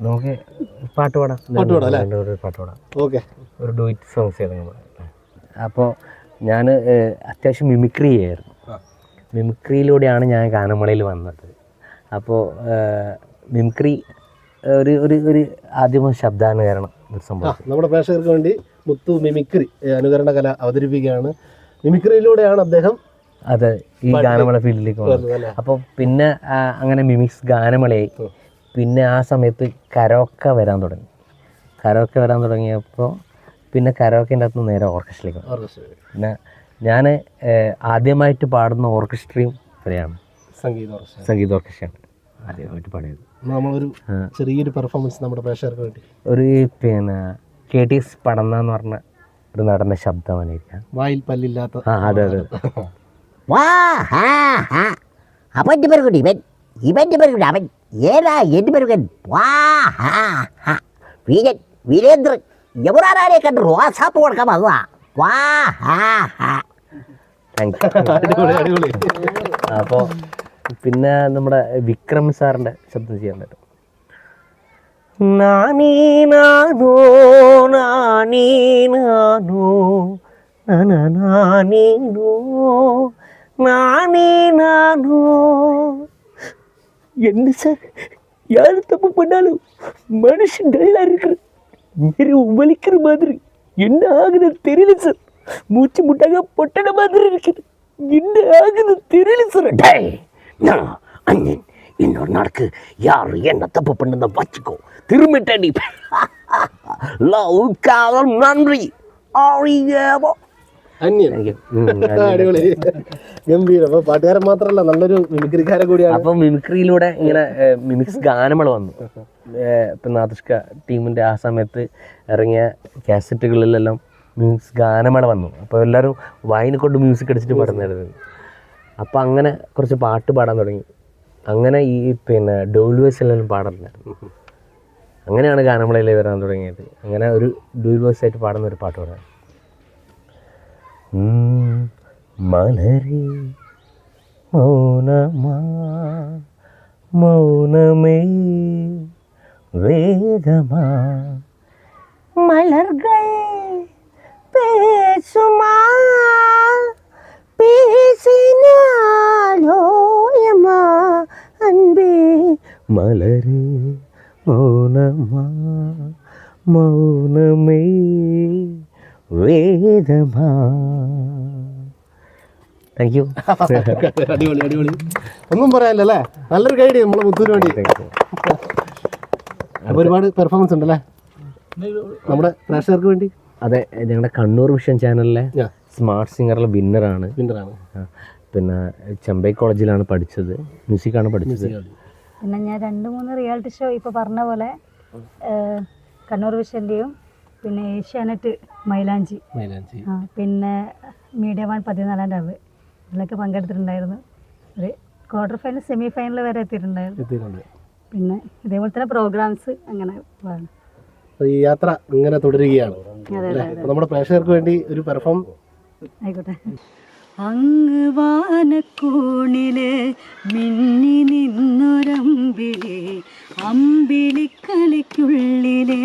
നമുക്ക് പാട്ട് പാടാം അല്ലേ? പാട്ട് പാടാം. ഓക്കെ, ഒരു ഡുയിറ്റ് സോങ്സ് ചെയ്ത് നമ്മൾ. അപ്പോൾ ഞാൻ അത്യാവശ്യം മിമിക്രി ചെയ്യായിരുന്നു. മിമിക്രിയിലൂടെയാണ് ഞാൻ ഗാനമേളയിൽ വന്നത്. അപ്പോൾ മിമിക്രി ഒരു ഒരു ഒരു ആദ്യമ ശബ്ദാനുകരണം ഒരു സംഭവം. നമ്മുടെ പ്രേക്ഷകർക്ക് വേണ്ടി മുത്തു മിമിക്രി അനുകരണ കല അവതരിപ്പിക്കുകയാണ്. മിമിക്രിയിലൂടെയാണ് അദ്ദേഹം അതെ ഈ ഗാനമേള ഫീൽഡിലേക്ക് വന്നത്. അപ്പോൾ പിന്നെ അങ്ങനെ മിമിക്സ് ഗാനമേളയായി. പിന്നെ ആ സമയത്ത് കരോക്ക വരാൻ തുടങ്ങിയപ്പോൾ പിന്നെ കരോക്കേൻ്റെ അകത്ത് നേരെ ഓർക്കസ്ട്രയിലേക്ക്. പിന്നെ ഞാൻ ആദ്യമായിട്ട് പാടുന്ന ഓർക്കസ്ട്രയും ഇവരെയാണ്, സംഗീത ഓർക്കസ്ട്രയാണ് ആദ്യമായിട്ട് പാടിയത്. നമ്മളൊരു ചെറിയൊരു പെർഫോമൻസ് നമ്മുടെ പ്രേക്ഷകർക്ക് വേണ്ടി. ഒരു പിന്നെ KTS പടന്ന എന്ന് പറഞ്ഞ ഒരു നടന്ന ശബ്ദമായിരിക്കാം. വായിൽ പല്ലില്ലാത്ത. അതെ അതെ. അവൻ ഏതാ എന്റെ പെരുകൻ? വീരേന്ദ്രൻ യമുനാരെ കണ്ട് റോസാപ്പ് കൊടുക്കാൻ വന്നതാ. അടിപൊളി. അപ്പോൾ പിന്നെ നമ്മുടെ വിക്രം സാറിൻ്റെ ശബ്ദം ചെയ്യാൻ പറ്റും. നാനീ നാനോ என்ன சார், யார் தப்பு பண்ணாலும் மனுஷன் டல்லா இருக்கு, வலிக்கிற மாதிரி என்ன ஆகுது தெரியல சார். மூச்சு முட்டாக பொட்டன மாதிரி இருக்குது, என்ன ஆகுது தெரியல சார். அண்ணன் இன்னொரு நாளுக்கு யார் என்ன தப்பு பண்ணத வச்சுக்கோ, திரும்பிட்டடி. நன்றி. അടിപൊളി, ഗംഭീരം. അപ്പൊ പാട്ടുകാരൻ മാത്രമല്ല, നല്ലൊരു മിമിക്രിക്കാരൻ കൂടിയാണ്. അപ്പം മിമിക്രിയിലൂടെ ഇങ്ങനെ മിമിക്സ് ഗാനമേള വന്നു. ഇപ്പം നാദിഷ്ക ടീമിൻ്റെ ആ സമയത്ത് ഇറങ്ങിയ കാസറ്റുകളിലെല്ലാം മിമിക്സ് ഗാനമേള വന്നു. അപ്പോൾ എല്ലാവരും വായിനെ കൊണ്ട് മ്യൂസിക് അടിച്ചിട്ട് പാടുന്നായിരുന്നു. അപ്പോൾ അങ്ങനെ കുറച്ച് പാട്ട് പാടാൻ തുടങ്ങി. അങ്ങനെ ഈ പിന്നെ ഡോൾ വോയിസ് എല്ലാം പാടുന്നുണ്ടായിരുന്നു. അങ്ങനെയാണ് ഗാനമേളയിൽ വരാൻ തുടങ്ങിയത്. അങ്ങനെ ഒരു ഡോൾ വോയിസ് ആയിട്ട് പാടുന്ന ഒരു പാട്ട് പാടാൻ. മലരേ മൗനമാ മൗനമേ വേഗമാ மலர்கள் பேசுமா பேசினாலோயமா அன்பே மலரே மௌனமா மௌனமே വേദമാ. Thank you. അടിപൊളി അടിപൊളി, ഒന്നും പറയാനില്ലല്ലേ? നല്ലൊരു ഗൈഡ് നമ്മളെ മുത്തൂന് വേണ്ടി. അപ്പോൾ ഒരുപാട് പെർഫോമൻസ് ഉണ്ടല്ലേ നമ്മുടെ പ്രേക്ഷകർക്ക് വേണ്ടി? അതെ, ഞങ്ങളുടെ കണ്ണൂർ വിഷൻ ചാനലിലെ സ്മാർട്ട് സിംഗറിലെ വിന്നറാണ്. പിന്നെ ചെമ്പൈ കോളേജിലാണ് പഠിച്ചത്, മ്യൂസിക്കാണ് പഠിച്ചത്. പിന്നെ ഞാൻ 2-3 റിയാലിറ്റി ഷോ ഇപ്പോൾ പറഞ്ഞ പോലെ കണ്ണൂർ വിഷൻ്റെയും പിന്നെ ഏഷ്യാനെറ്റ് മൈലാഞ്ചി, പിന്നെ മീഡിയ 1 14-ാം രാവ് ഇതിലൊക്കെ പങ്കെടുത്തിട്ടുണ്ടായിരുന്നു. ഒരു ക്വാർട്ടർ ഫൈനൽ സെമി ഫൈനൽ വരെ എത്തിയിട്ടുണ്ട്. പിന്നെ ഇതേപോലെ തന്നെ പ്രോഗ്രാംസ് അങ്ങനെ പോകാണ്. ഈ യാത്ര ഇങ്ങനെ തുടരുകയാണ്. നമ്മുടെ പ്രേക്ഷകർക്ക് വേണ്ടി ഒരു പെർഫോം ആയിക്കോട്ടെ. അങ്ങ് വാനക്കൂണില് മിന്നി നിന്നൊരമ്പിളി, അമ്പിളിക്കളിക്കുള്ളിലെ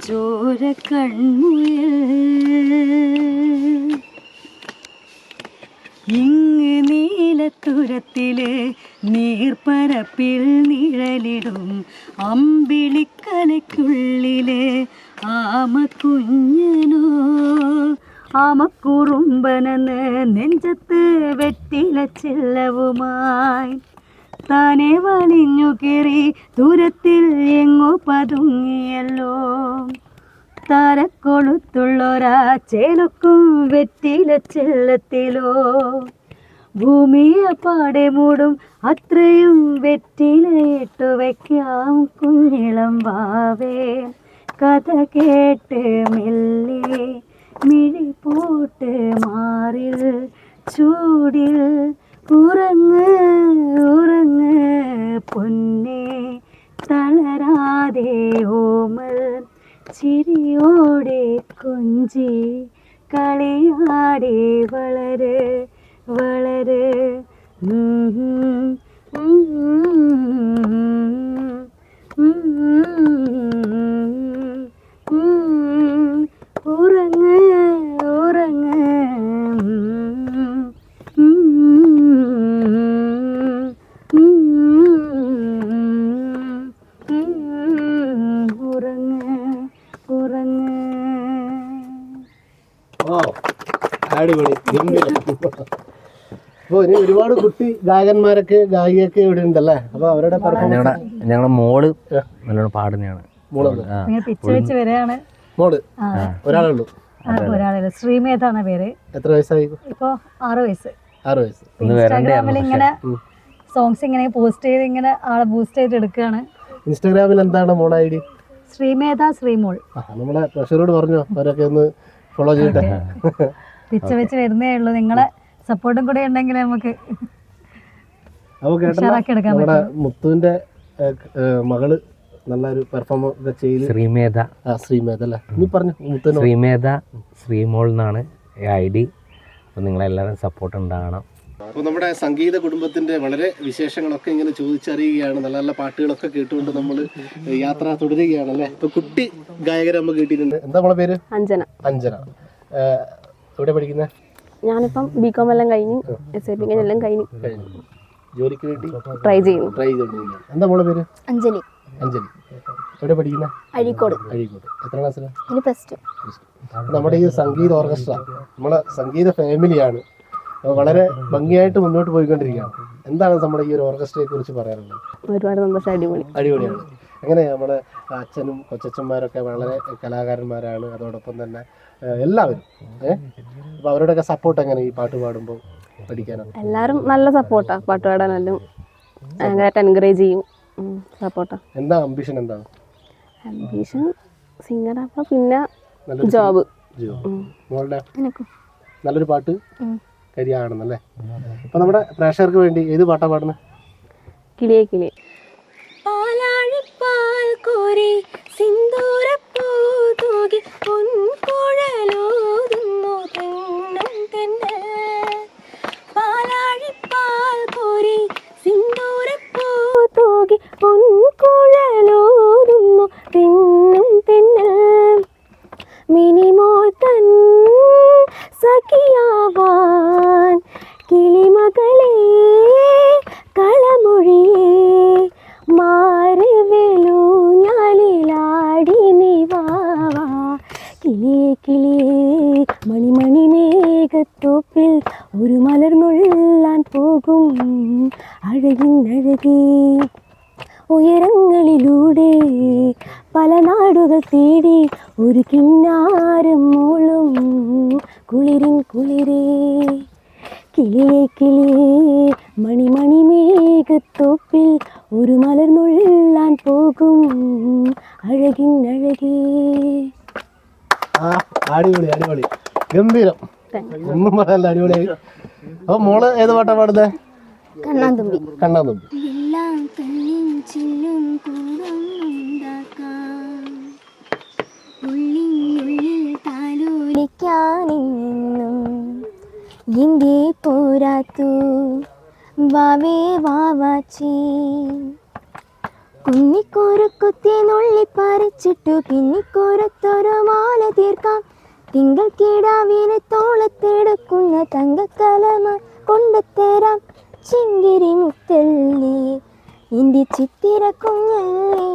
ചോര കൺമുയൽ, ഇങ്ങ് നീലത്തുരത്തില് നീർപ്പരപ്പിൽ നിഴലിടും അമ്പിളിക്കലയ്ക്കുള്ളിലെ ആമക്കുഞ്ഞനോ, ആമക്കുറുമ്പനെന്ന് നെഞ്ചത്ത് വെറ്റില ചില്ലവുമായി താനെ വലിഞ്ഞു കയറി ദൂരത്തിൽ എങ്ങോ പതുങ്ങിയല്ലോ. താരക്കൊളുത്തുള്ളൊരാ ചേലക്കും വെറ്റില ചെല്ലത്തിലോ. ഭൂമിയെ പാടെ മൂടും അത്രയും വെറ്റിലയിട്ടു വയ്ക്കാം കുഞ്ഞിളം വാവേ. കഥ കേട്ട് മെല്ലെ മിഴി പോട്ട് മാറിൽ ചൂടിൽ ഉറങ്ങ് ഉറങ്ങ് പൊന്നെ തളരാതെ ഓമൽ ചിരിയോടെ കൊഞ്ചി കളിയാടെ വളര് വളര്. ഉറങ്ങ് ഉറങ്ങ് ഉറങ്ങ്. ഓ അടിപൊളി, ഗംഭീരം. അപ്പോൾ ഇനി ഒരുപാട് കുട്ടി ഗായകന്മാരൊക്കെ ഗായികയൊക്കെ ഇവിടെ ഉണ്ടല്ലേ? അപ്പോൾ അവരുടെ ഞങ്ങളുടെ മോള് നല്ലോണം പാടുന്നതാണ്. പിച്ച് വെച്ച് വരെയാണ് മോള് ഒരാളേ ഉള്ളൂ? ഒരാളെ ശ്രീമേധാണ് പേര്. എത്ര വയസ്സായി? ഇപ്പൊ 6 വയസ്സ്. 6 വയസ്സ്. ഇൻസ്റ്റാഗ്രാമിൽ ഇങ്ങനെ സോങ്സ് ഇങ്ങനെ പോസ്റ്റ് ചെയ്ത് ഇങ്ങനെ ആളെ ബൂസ്റ്റ് ചെയ്ത് എടുക്കുകയാണ്. ഇൻസ്റ്റാഗ്രാമിൽ എന്താണ് മോളെ ഐഡി? ശ്രീമേധ ശ്രീമോൾ. നമ്മളെ പ്രഷറോട് പറഞ്ഞോ അവരൊക്കെ ഒന്ന് ഫോളോ ചെയ്യട്ടെ. പിച്ച വെച്ച് വരുന്നേ ഉള്ളൂ. നിങ്ങളെ സപ്പോർട്ടും കൂടെ ഉണ്ടെങ്കിൽ നമുക്ക് ഉഷാറാക്കി എടുക്കാൻ പറ്റും. നമ്മുടെ മുത്തുവിന്റെ മകള് നല്ലൊരു പെർഫോമർ ഒക്കെ ചെയ്ത് ശ്രീമേധ അല്ലേ? നീ പറഞ്ഞു മുത്തുവിന് ശ്രീമേധ ശ്രീമോൾ എന്നാണ് ഐ ഡി. അപ്പോൾ നിങ്ങളെല്ലാവരും സപ്പോർട്ട് ഉണ്ടാകണം. അപ്പോൾ നമ്മുടെ സംഗീത കുടുംബത്തിന്റെ വളരെ വിശേഷങ്ങളൊക്കെ ഇങ്ങനെ ചോദിച്ചറിയുകയാണ്. നല്ല നല്ല പാട്ടുകളൊക്കെ കേട്ടുകൊണ്ട് നമ്മൾ യാത്ര തുടരുകയാണ് അല്ലേ? ഇപ്പൊ കുട്ടി ഗായകരെ നമ്മൾ കേട്ടിട്ടുണ്ട്. എന്താ നമ്മളെ പേര്? അഞ്ജന. അഞ്ജന. എവിടെ പഠിക്കുന്നത്? ഞാനിപ്പം ബികോം എല്ലാം കഴിഞ്ഞു, SIP എല്ലാം കഴിഞ്ഞു. ജോലിക്ക് വേണ്ടി ട്രൈ ചെയ്യുന്നു. എന്താ നമ്മളെ പേര്? അഞ്ജലി. അഞ്ജലി. എവിടെ പഠിക്കുന്നത്? അഴീക്കോട്. എത്ര ക്ലാസ്സിലാണ്? +2. നമ്മുടെ ഈ സംഗീത ഓർക്കസ്ട്ര നമ്മളെ സംഗീത ഫാമിലിയാണ്. വളരെ ഭംഗിയായിട്ട് മുന്നോട്ട് പോയിക്കൊണ്ടിരിക്കുകയാണ്. എന്താണ് നമ്മുടെ ഈ ഒരു ഓർക്കസ്ട്രയെ കുറിച്ച് പറയാനുള്ളത്? ഒരുപാട് സന്തോഷം. അടിപൊളിയാണ്. അങ്ങനെ നമ്മുടെ അച്ഛനും കൊച്ചന്മാരൊക്കെ വളരെ കലാകാരന്മാരാണ്. അതോടൊപ്പം തന്നെ എല്ലാവരും അപ്പോൾ അവരുടെയൊക്കെ സപ്പോർട്ട് എങ്ങനെ ഈ പാട്ട് പാടുമ്പോൾ പഠിക്കാനൊക്കെ? എല്ലാവരും നല്ല സപ്പോർട്ടാണ്. പാട്ട് പാടാനെല്ലാം ഭയങ്കരമായിട്ട് എൻകറേജ് ചെയ്യും. സപ്പോർട്ടാണ്. എന്താ അംബിഷൻ? എന്താണ് അംബിഷൻ? സിംഗർ ആക്കുക, പിന്നെ ജോബ്. മോളുടെ നല്ലൊരു പാട്ട് കരിയാണെന്നല്ലേ? അപ്പം നമ്മുടെ പ്രേക്ഷകർക്ക് വേണ്ടി ഏത് പാട്ടാണ് പാടുന്നത്? കിളിയെ കിളിയെ. പാലാഴിപ്പാൽ കോരി സിന്ദൂരപ്പൂ തൂകി പൊൻകുഴലോതുന്നു തെന്നും തെന്നൽ. പാലാഴിപ്പാൽ കോരി സിന്ദൂരപ്പൂ തൂകി പൊൻകുഴലോതുന്നു തെന്നും തെന്നൽ. മിനിമോൾ തൻ സഖിയാവാൻ കിളിമകളെ കളമൊഴിയേ മാറിവെലു ഞാലിലാടി നിവാവാ. കിളിയേ കിളിയേ മണിമണി മേഘത്തോപ്പിൽ ഒരു മലർന്നുള്ളാൻ പോകും അഴകിൻ അഴകേ. ഉയരങ്ങളിലൂടെ പല നാടുകൾ തേടി ഒരു കിന്നാരം മൂളും കുളിരിൻ കുളിരേ. കിളിയേ കിളിയേ മണിമണി മേഘത്തോപ്പിൽ ഒരു മലർന്നുള്ളാൻ പോകും അഴകിൻ അഴകേ. അടിപൊളി, അടിപൊളി, ഗംഭീരം. ഒന്നും പറയല്ല, അടിപൊളിയായി. അപ്പൊ മോള് ഏത് പാട്ടാ പാടുന്നത്? കണ്ണാന്തുമ്പി. കണ്ണാന്തുമ്പി. എന്റെ പോരാത്തു വാവേ വാവാച്ചി. കുന്നിക്കോരക്കുത്തി നുള്ളി പറിച്ചിട്ടു പിന്നിക്കോരത്തൊരു മാല തീർക്കാം. തിങ്കൾ കിടാവിനെ തോളത്തെടുക്കുന്ന തങ്കക്കലമ കൊണ്ടുതരാം. ചിങ്കിരി മുത്തല്ലേ എൻ്റെ ചിത്തിര കുഞ്ഞല്ലേ.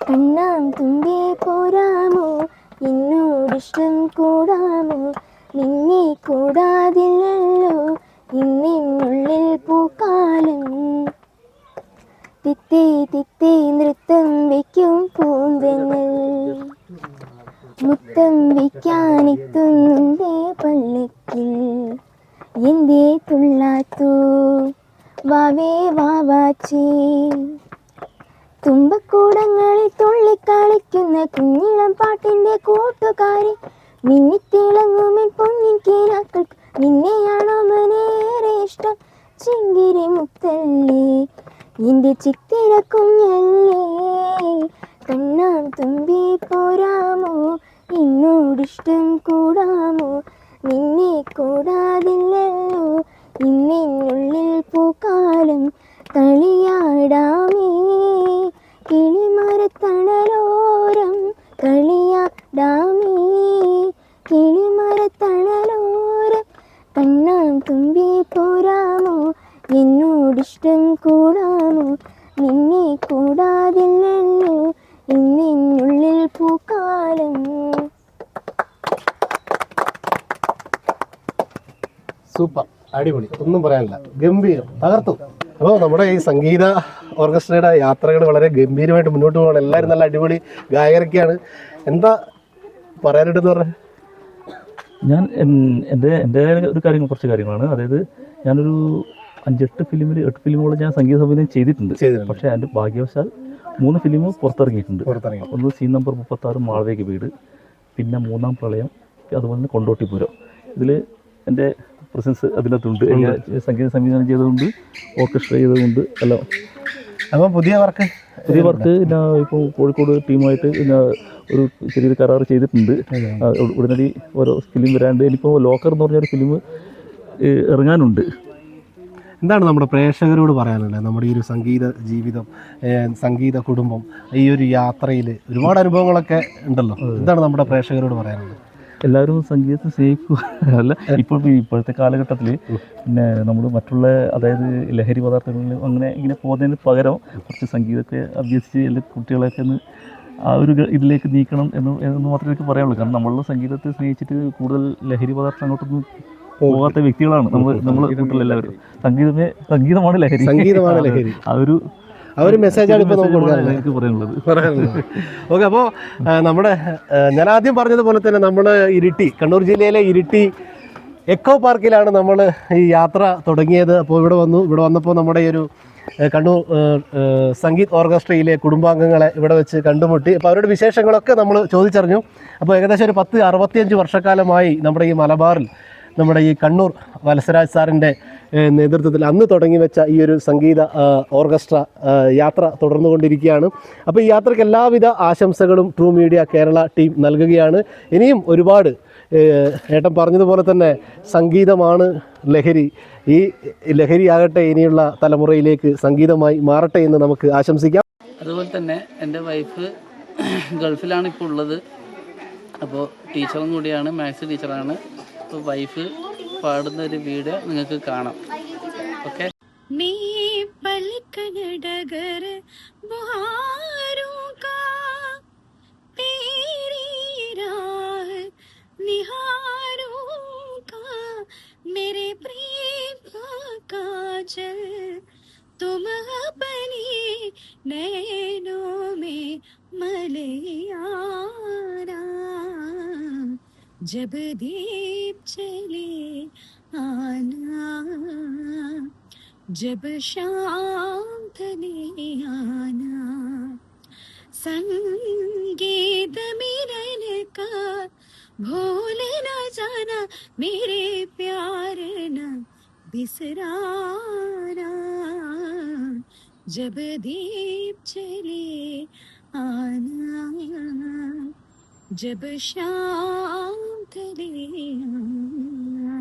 കണ്ണാം തുമ്പേ പോരാമോ എന്നോടിഷ്ടം കൂടാമോ. നിന്നെ കൂടാതില്ലല്ലോ ഇന്നിനുള്ളിൽ പൂക്കാലം. തിത്തേ തിത്തേ നൃത്തം വയ്ക്കും പൂന്തങ്ങൾ മുത്തം വയ്ക്കാനെത്തുന്നുണ്ടേ പല്ലക്കിൽ എന്തേ തുള്ളാത്തു വാവേ വാവാച്ചി തുമ്പക്കൂടങ്ങളിൽ തുള്ളിക്കളിക്കുന്ന കുഞ്ഞിളം പാട്ടിൻ്റെ കൂട്ടുകാരി മിന്നിത്തിളങ്ങുമെൻ പൊന്നിൻ കീനാക്കൾ നിന്നെയാണോ മനേറെ ഇഷ്ടം ചിങ്കിരി മുത്തല്ലേ എൻ്റെ ചിത്തിര കുഞ്ഞല്ലേ കണ്ണാം തുമ്പി പോരാമോ എന്നോടിഷ്ടം കൂടാമോ നിന്നെ കൂടാതില്ലല്ലോ ഇന്നെന്നുള്ളിൽ പൂക്കാലം കളിയാടാമേ കിളിമരത്തണലോരം കളിയാടാമേ കിളിമരത്തണലോരം കണ്ണാം തുമ്പി പോരാമോ എന്നോടിഷ്ടം കൂടാമോ നിന്നെ കൂടാതില്ലല്ലോ ഇന്നെന്നുള്ളിൽ പൂക്കാലം. സൂപ്പർ, അടിപൊളി, ഒന്നും പറയാനില്ല, ഗംഭീരം, തകർത്തു. അപ്പോൾ നമ്മുടെ ഈ സംഗീത ഓർക്കസ്ട്രയുടെ യാത്രകൾ വളരെ ഗംഭീരമായിട്ട് മുന്നോട്ട് പോകണം. എല്ലാവരും നല്ല അടിപൊളി ഗായകരൊക്കെയാണ്. എന്താ പറയാനായിട്ടെന്ന് പറഞ്ഞാൽ ഞാൻ എൻ്റെ ഒരു കാര്യങ്ങൾ, കുറച്ച് കാര്യങ്ങളാണ്. അതായത് ഞാനൊരു 8 ഫിലിമുകൾ ഞാൻ സംഗീത സംവിധാനം ചെയ്തിട്ടുണ്ട്. പക്ഷേ എൻ്റെ ഭാഗ്യവശാൽ 3 ഫിലിം പുറത്തിറങ്ങിയിട്ടുണ്ട്. ഒന്ന് സീൻ നമ്പർ 36 മാളവിക വീട്, പിന്നെ 3-ാം പ്രളയം, അതുപോലെ തന്നെ കൊണ്ടോട്ടിപുരം. ഇതിൽ എൻ്റെ പ്രസൻസ് അതിനകത്തുണ്ട്. സംഗീത സംവിധാനം ചെയ്തതുകൊണ്ട്, ഓർക്കസ്ട്ര ചെയ്തതുകൊണ്ട് എല്ലാം. അപ്പോൾ പുതിയ വർക്ക് ഞാൻ ഇപ്പോൾ കോഴിക്കോട് ടീമായിട്ട് ഒരു ചെറിയൊരു കരാർ ചെയ്തിട്ടുണ്ട്. ഉടനടി ഓരോ ഫിലിം വരാണ്ട്. ഇനിയിപ്പോൾ ലോക്കർ എന്ന് പറഞ്ഞൊരു ഫിലിം ഇറങ്ങാനുണ്ട്. എന്താണ് നമ്മുടെ പ്രേക്ഷകരോട് പറയാനുള്ളത്? നമ്മുടെ ഈ ഒരു സംഗീത ജീവിതം, സംഗീത കുടുംബം, ഈ ഒരു യാത്രയിൽ ഒരുപാട് അനുഭവങ്ങളൊക്കെ ഉണ്ടല്ലോ. എന്താണ് നമ്മുടെ പ്രേക്ഷകരോട് പറയാനുള്ളത്? എല്ലാവരും സംഗീതത്തെ സ്നേഹിക്കുക അല്ല, ഇപ്പോഴത്തെ കാലഘട്ടത്തിൽ പിന്നെ നമ്മൾ മറ്റുള്ള, അതായത് ലഹരി പദാർത്ഥങ്ങളിൽ അങ്ങനെ ഇങ്ങനെ പോകുന്നതിന് പകരം കുറച്ച് സംഗീതത്തെ അഭ്യസിച്ച് എല്ലാ കുട്ടികളെയൊക്കെ ഒന്ന് ആ ഒരു ഇതിലേക്ക് നീക്കണം എന്ന് മാത്രമേ എനിക്ക് പറയാനുള്ളൂ. കാരണം നമ്മൾ സംഗീതത്തെ സ്നേഹിച്ചിട്ട് കൂടുതൽ ലഹരി പദാർത്ഥം അങ്ങോട്ടൊന്നും പോകാത്ത വ്യക്തികളാണ് നമ്മൾ കുട്ടികളെല്ലാവരും. സംഗീതമാണ് ലഹരി. ആ ഒരു മെസ്സേജാണ് ഇപ്പോൾ നമുക്ക് എനിക്ക് പറയാനുള്ളത്. ഓക്കെ, അപ്പോൾ നമ്മുടെ ഞാൻ ആദ്യം പറഞ്ഞതുപോലെ തന്നെ നമ്മൾ ഇരിട്ടി, കണ്ണൂർ ജില്ലയിലെ ഇരിട്ടി എക്കോ പാർക്കിലാണ് നമ്മൾ ഈ യാത്ര തുടങ്ങിയത്. അപ്പോൾ ഇവിടെ വന്നപ്പോൾ നമ്മുടെ ഈ ഒരു കണ്ണൂർ സംഗീത് ഓർക്കസ്ട്രയിലെ കുടുംബാംഗങ്ങളെ ഇവിടെ വെച്ച് കണ്ടുമുട്ടി. അപ്പോൾ അവരുടെ വിശേഷങ്ങളൊക്കെ നമ്മൾ ചോദിച്ചറിഞ്ഞു. അപ്പോൾ ഏകദേശം ഒരു 65 വർഷക്കാലമായി നമ്മുടെ ഈ മലബാറിൽ, നമ്മുടെ ഈ കണ്ണൂർ വത്സരാജ് സാറിൻ്റെ നേതൃത്വത്തിൽ അന്ന് തുടങ്ങി വെച്ച ഈ ഒരു സംഗീത ഓർക്കസ്ട്ര യാത്ര തുടർന്നുകൊണ്ടിരിക്കുകയാണ്. അപ്പോൾ ഈ യാത്രയ്ക്ക് എല്ലാവിധ ആശംസകളും ട്രൂ മീഡിയ കേരള ടീം നൽകുകയാണ്. ഇനിയും ഒരുപാട്, ഏട്ടൻ പറഞ്ഞതുപോലെ തന്നെ സംഗീതമാണ് ലഹരി. ഈ ലഹരിയാകട്ടെ ഇനിയുള്ള തലമുറയിലേക്ക് സംഗീതമായി മാറട്ടെ എന്ന് നമുക്ക് ആശംസിക്കാം. അതുപോലെ തന്നെ എൻ്റെ വൈഫ് ഗൾഫിലാണ് ഇപ്പോൾ ഉള്ളത്. അപ്പോൾ ടീച്ചറും കൂടിയാണ്, മാത്സ് ടീച്ചറാണ്. അപ്പോൾ വൈഫ് പാടുന്ന ഒരു വീഡിയോ നിങ്ങൾക്ക് കാണാം. ഓക്കെ. तुम अपने नैनों में मलयारा जब दीप चले आना जब शाम ढले आना संगीत मिलन का भूल न जाना मेरे प्यार न बिसराना जब दीप चले आना जब शाम ढले आना.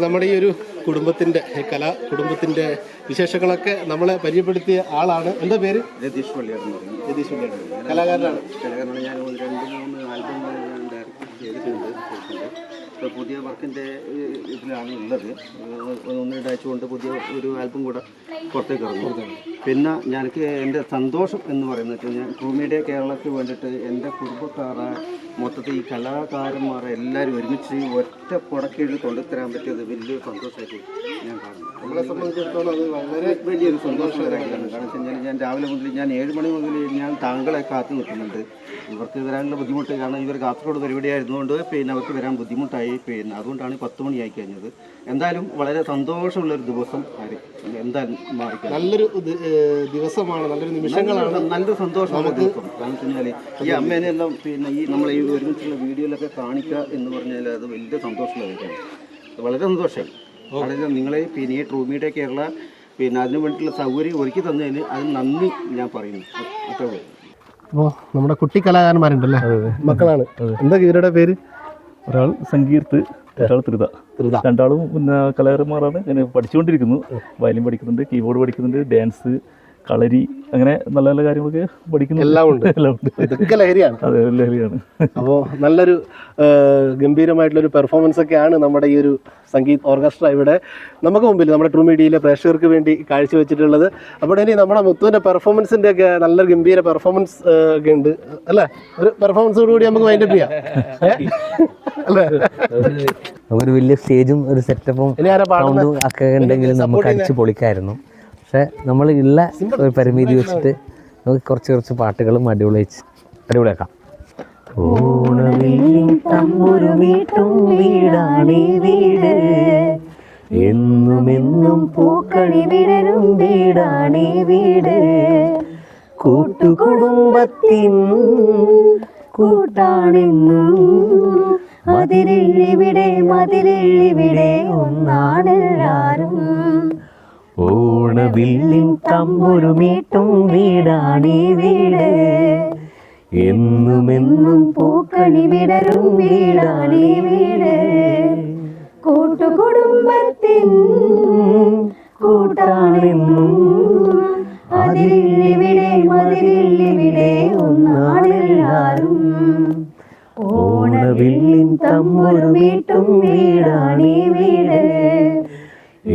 നമ്മുടെ ഈ ഒരു കുടുംബത്തിൻ്റെ കുടുംബത്തിൻ്റെ വിശേഷങ്ങളൊക്കെ നമ്മളെ പരിചയപ്പെടുത്തിയ ആളാണ്. എന്താ പേര്? രതീഷ് പള്ളിയാണ്. രതീഷ് പള്ളിയാണ്. കലാകാരനാണ്. ഞാൻ 2-3 ആൽബങ്ങൾ ഞാൻ ഡയറക്റ്റ് ചെയ്തിട്ടുണ്ട്. ഇപ്പോൾ പുതിയ വർക്കിൻ്റെ ഇതിലാണ് ഉള്ളത്. 1-2 ആഴ്ച കൊണ്ട് പുതിയ ഒരു ആൽബം കൂടെ പുറത്തേക്ക് ഇറങ്ങും. പിന്നെ എനിക്ക് എൻ്റെ സന്തോഷം എന്ന് പറയുന്നത് ഞാൻ ട്രൂ മീഡിയ കേരളയ്ക്ക് വേണ്ടിയിട്ട് എൻ്റെ കുടുംബക്കാരെ മൊത്തത്തിൽ ഈ കലാകാരന്മാരെ എല്ലാവരും ഒരുമിച്ച് ഒറ്റ കുടക്കീഴിൽ കൊണ്ടുതരാൻ പറ്റിയത് വലിയൊരു സന്തോഷമായിട്ട് ഞാൻ കാണുന്നു. നമ്മളെ സംബന്ധിച്ചിടത്തോളം അത് വളരെ വലിയൊരു സന്തോഷകരമായിട്ടാണ്. കാരണം വെച്ച് കഴിഞ്ഞാൽ ഞാൻ രാവിലെ മുതൽ ഞാൻ 7 മണി മുതൽ ഞാൻ താങ്കളെ കാത്തു നിൽക്കുന്നുണ്ട്. ഇവർക്ക് വരാനുള്ള ബുദ്ധിമുട്ട് കാരണം ഇവർ കാസർഗോഡ് പരിപാടിയായിരുന്നുകൊണ്ട് പിന്നെ അവർക്ക് വരാൻ ബുദ്ധിമുട്ടായി. പിന്നെ അതുകൊണ്ടാണ് 10 മണിയായി കഴിഞ്ഞത്. എന്തായാലും വളരെ സന്തോഷമുള്ളൊരു ദിവസം എന്തായാലും മാറി. നല്ലൊരു ദിവസമാണ്, നല്ലൊരു നിമിഷങ്ങളാണ്, നല്ലൊരു സന്തോഷമുള്ള ദിവസം. കാരണം വെച്ച് കഴിഞ്ഞാൽ ഈ അമ്മേനെ എല്ലാം പിന്നെ ഈ നമ്മളെ ഈ ഒരുമിച്ചുള്ള വീഡിയോയിലൊക്കെ കാണിക്കുക എന്ന് പറഞ്ഞാൽ അത് വലിയ സന്തോഷമുള്ള കാര്യമാണ്. വളരെ സന്തോഷമായി. വളരെ നിങ്ങളെ പിന്നെ ഈ ട്രൂ മീഡിയ കേരള പിന്നെ അതിന് വേണ്ടിയിട്ടുള്ള സൗകര്യം ഒരുക്കി തന്നതിന് അതിന് നന്ദി ഞാൻ പറയുന്നു. അത്രേ. അപ്പോൾ നമ്മുടെ കുട്ടി കലാകാരന്മാരുണ്ടല്ലേ, മക്കളാണ്. എന്താ ഇവരുടെ പേര്? ഒരാൾ സങ്കീർത്ത്, ഒരാൾ ത്രിത. രണ്ടാളും പിന്നെ കലാകാരന്മാരാണ്. ഞാൻ പഠിച്ചുകൊണ്ടിരിക്കുന്നു. വയലിൻ പഠിക്കുന്നുണ്ട്, കീബോർഡ് പഠിക്കുന്നുണ്ട്, ഡാൻസ്, കളരി, അങ്ങനെ നല്ല നല്ല കാര്യങ്ങളൊക്കെ പഠിക്കുന്നു. എല്ലാം ഉണ്ട്. ഇതൊക്കെ ലഹരിയാണ്. അതെ, ലഹരിയാണ്. അപ്പോൾ നല്ലൊരു ഗംഭീരമായിട്ടുള്ളൊരു പെർഫോമൻസ് ഒക്കെയാണ് നമ്മുടെ ഈ ഒരു സംഗീത് ഓർക്കസ്ട്ര ഇവിടെ നമുക്ക് മുമ്പിൽ നമ്മുടെ ട്രൂ മീഡിയയിലെ പ്രേക്ഷകർക്ക് വേണ്ടി കാഴ്ചവെച്ചിട്ടുള്ളത്. അപ്പോൾ ഇനി നമ്മുടെ മുത്തുവിൻ്റെ പെർഫോമൻസിൻ്റെ ഒക്കെ നല്ലൊരു ഗംഭീര പെർഫോമൻസ് ഒക്കെ ഉണ്ട് അല്ലേ? ഒരു പെർഫോമൻസോടുകൂടി നമുക്ക് വൈൻഡപ്പ് ചെയ്യാം അല്ലേ? ഒരു വലിയ സ്റ്റേജും ഒരു സെറ്റപ്പും ഒക്കെ ഉണ്ടെങ്കിൽ നമുക്ക് അടിച്ചു പൊളിക്കായിരുന്നു. പക്ഷെ നമ്മൾ ഉള്ള ഒരു പരിമിതി വെച്ചിട്ട് നമുക്ക് കുറച്ച് പാട്ടുകളും അടിപൊളിയാക്കാം. ഓണവില്ലിൻ തമ്പുരുമീട്ടും വീടാണീ വീട്, എന്നുമെന്നും പൂക്കളി വിടരും വീടാണീ വീട്, കൂട്ടുകുടുംബത്തിൻ കൂട്ടാണെന്നും മതിലിവിടെ ഒന്നാണെല്ലാരും. ഓണവില്ലിൻ തമ്പുരുമീട്ടും വീടാണീ വീട്, എന്നുമെന്നും പൂക്കളി വിടരും വീടാണീ വീട്, കൂട്ടുകുടുംബത്തിൻ കൂട്ടാണെന്നും മതിലിവിടെ ഒന്നാണെല്ലാരും. ഓണവില്ലിൻ തമ്പുരുമീട്ടും വീടാണീ വീട്,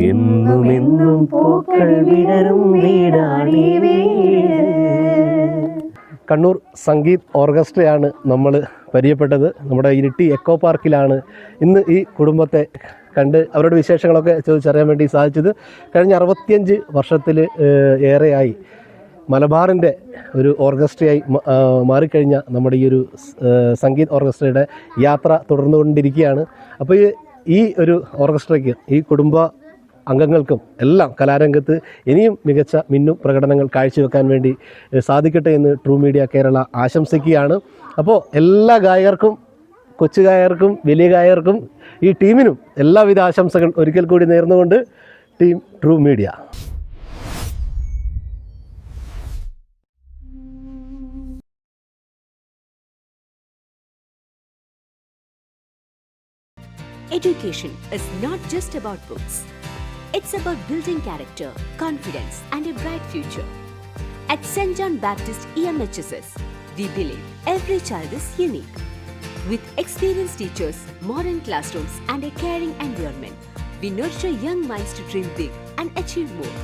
എന്നുമെന്നും പൂക്കൾ വിടരും വീടാണീ വീട്. കണ്ണൂർ സംഗീത് ഓർക്കസ്ട്രയാണ് നമ്മൾ പരിചയപ്പെട്ടത്. നമ്മുടെ ഇരിട്ടി എക്കോ പാർക്കിലാണ് ഇന്ന് ഈ കുടുംബത്തെ കണ്ട് അവരുടെ വിശേഷങ്ങളൊക്കെ ചോദിച്ചറിയാൻ വേണ്ടി സാധിച്ചത്. കഴിഞ്ഞ 65 വർഷത്തിൽ ഏറെയായി മലബാറിൻ്റെ ഒരു ഓർക്കസ്ട്രയായി മാറിക്കഴിഞ്ഞ നമ്മുടെ ഈ ഒരു സംഗീത് ഓർക്കസ്ട്രയുടെ യാത്ര തുടർന്നുകൊണ്ടിരിക്കുകയാണ്. അപ്പോൾ ഈ ഒരു ഓർക്കസ്ട്രയ്ക്ക് ഈ കുടുംബ അംഗങ്ങൾക്കും എല്ലാം കലാരംഗത്ത് ഇനിയും മികച്ച മിന്നും പ്രകടനങ്ങൾ കാഴ്ചവെക്കാൻ വേണ്ടി സാധിക്കട്ടെ എന്ന് ട്രൂ മീഡിയ കേരള ആശംസിക്കുകയാണ്. അപ്പോൾ എല്ലാ ഗായകർക്കും, കൊച്ചു ഗായകർക്കും വലിയ ഗായകർക്കും ഈ ടീമിനും എല്ലാവിധ ആശംസകൾ ഒരിക്കൽ കൂടി നേർന്നുകൊണ്ട് team true media. Education is not just about books. It's about building character, confidence, and a bright future. At St. John Baptist EMHSS, we believe every child is unique. With experienced teachers, modern classrooms, and a caring environment, we nurture young minds to dream big and achieve more.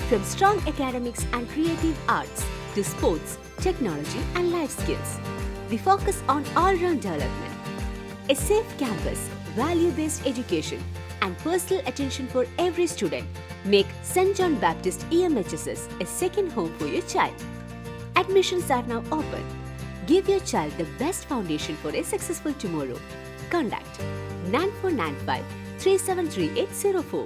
From strong academics and creative arts to sports, technology, and life skills, we focus on all-round development. A safe campus, value-based education, and personal attention for every student make St. John Baptist EMHSS a second home for your child. Admissions are now open. Give your child the best foundation for a successful tomorrow. Contact 9495 373804.